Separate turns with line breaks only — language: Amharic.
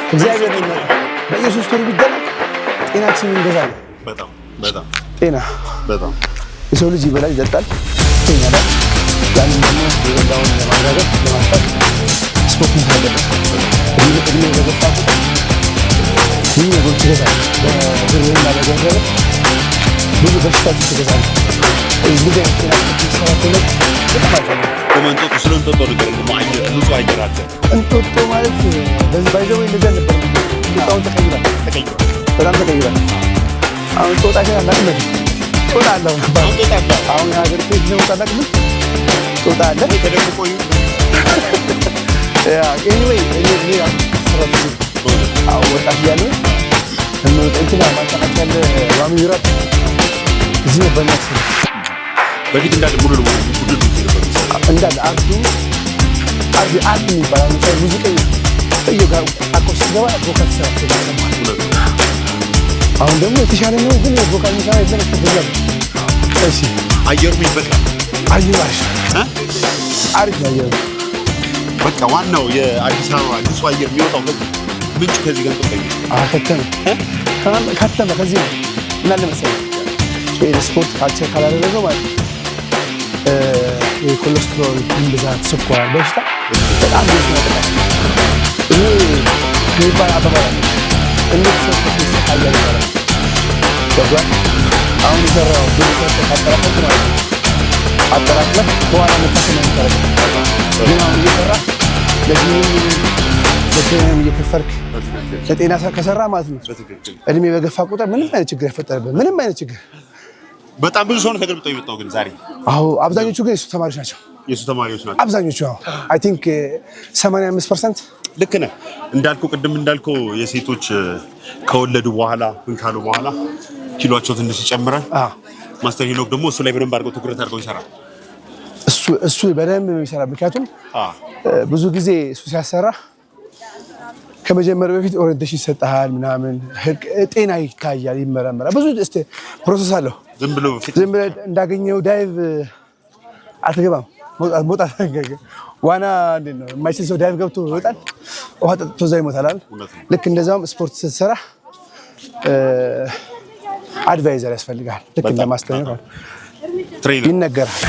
እግዚአብሔር ይመስገን በየሶስት ወሩ ቢደረግ ጤናችንን እንገዛለን። በጣም የሰው ልጅ ይበላል ይጠጣል ይተኛል። ያንን ደግሞ የበላውን ለማረጋገጥ ለማስጣት ስፖርት መስራት አለበት። እድሜ በገፋ ቁጥር ብዙ ነገሮች ይገዛል። በብርና በገንዘብ ብዙ በሽታዎች ይገዛሉ። እንደዚህ አይነት ጤና ሰራተኞች በጣም አልፈልግም።
በመንጦጦ ስለእንጦጦ ነገር ማየት ንጹህ አየር አለ።
እንጦጦ ማለት በዚህ ባይዘው እንደዛ ነበር። እንጦጦ ተቀይሯል። በጣም ተቀይሯል። አሁን ጦጣ ገና ማለት ጦጣ አለው። አሁን ሀገር ቤት ነው ታላቅም ጦጣ አለ
ተደብቆ
ያ ኤኒዌይ እኔ ወጣት ያለው እንትና ማጣጣት ያለ ዋሚራት እዚህ በእናት
በፊት እንዳለ ሙሉ ለሙሉ
እንዳለ አርዱ የሚባለው ሙዚቀኛ ጋር አቆስ ገባ ቮካል ስራ ተሰማል። አሁን ደግሞ የተሻለ ነው፣ ግን ቮካል ስራ የለም ተፈጃለ። እሺ
አየሩ ይበቃል።
አየሩ አሪፍ ነው አየሩ።
በቃ ዋናው የአዲስ አበባ ንጹህ አየር የሚወጣው ምንጭ ከዚህ ጋር ከተማ ከዚህ ነው። ምን አለ መሰለኝ ስፖርት ካልቸር ካላደረገው ማለት የኮሌስትሮል ብዛት፣ ስኳር በሽታ በጣም ብዙ ያጠቃል። ይሄ የሚባል አባባል አለ። እንዴት ሰው ይሰቃያል ይባላል። ገባህ? አሁን የሰራው ብዙ ካጠራቀም ማለት ነው አጠራቅመህ በኋላ መታከም አይቻልም። ግን አሁን እየሰራ ለዚህም እየከፈልክ ለጤና ከሰራ ማለት ነው እድሜ በገፋ ቁጥር ምንም አይነት ችግር አይፈጠርብህም። ምንም አይነት ችግር በጣም ብዙ ሰው ነው ተገልብጦ የመጣው ግን ዛሬ።
አዎ አብዛኞቹ ግን የሱ ተማሪዎች ናቸው። አብዛኞቹ አይ ቲንክ 85%
ልክ ነህ። ቅድም እንዳልከው የሴቶች ከወለዱ በኋላ ካሉ በኋላ ኪሎአቸው ትንሽ ይጨምራል። ማስተር ሄኖክ ደግሞ እሱ ላይ በደንብ አድርገው ትኩረት አድርገው ይሰራል።
እሱ በደንብ የሚሰራ ምክንያቱም ብዙ ጊዜ እሱ ሲያሰራ ከመጀመሪያ በፊት ኦሪንቴሽን ይሰጣል ምናምን፣ ጤና ይታያል፣ ይመረመራል። ብዙ ፕሮሰስ አለው። ዝም ብለህ እንዳገኘው ዳይቭ አትገባም። መውጣት ዋና እንዴት ነው የማይችል ሰው ዳይቭ ገብቶ ይወጣል፣ ውሃ ጠጥቶ እዛ ይሞታል። ልክ እንደዛውም ስፖርት ስትሰራ አድቫይዘር ያስፈልጋል። ልክ እንደማስተማር ይነገራል።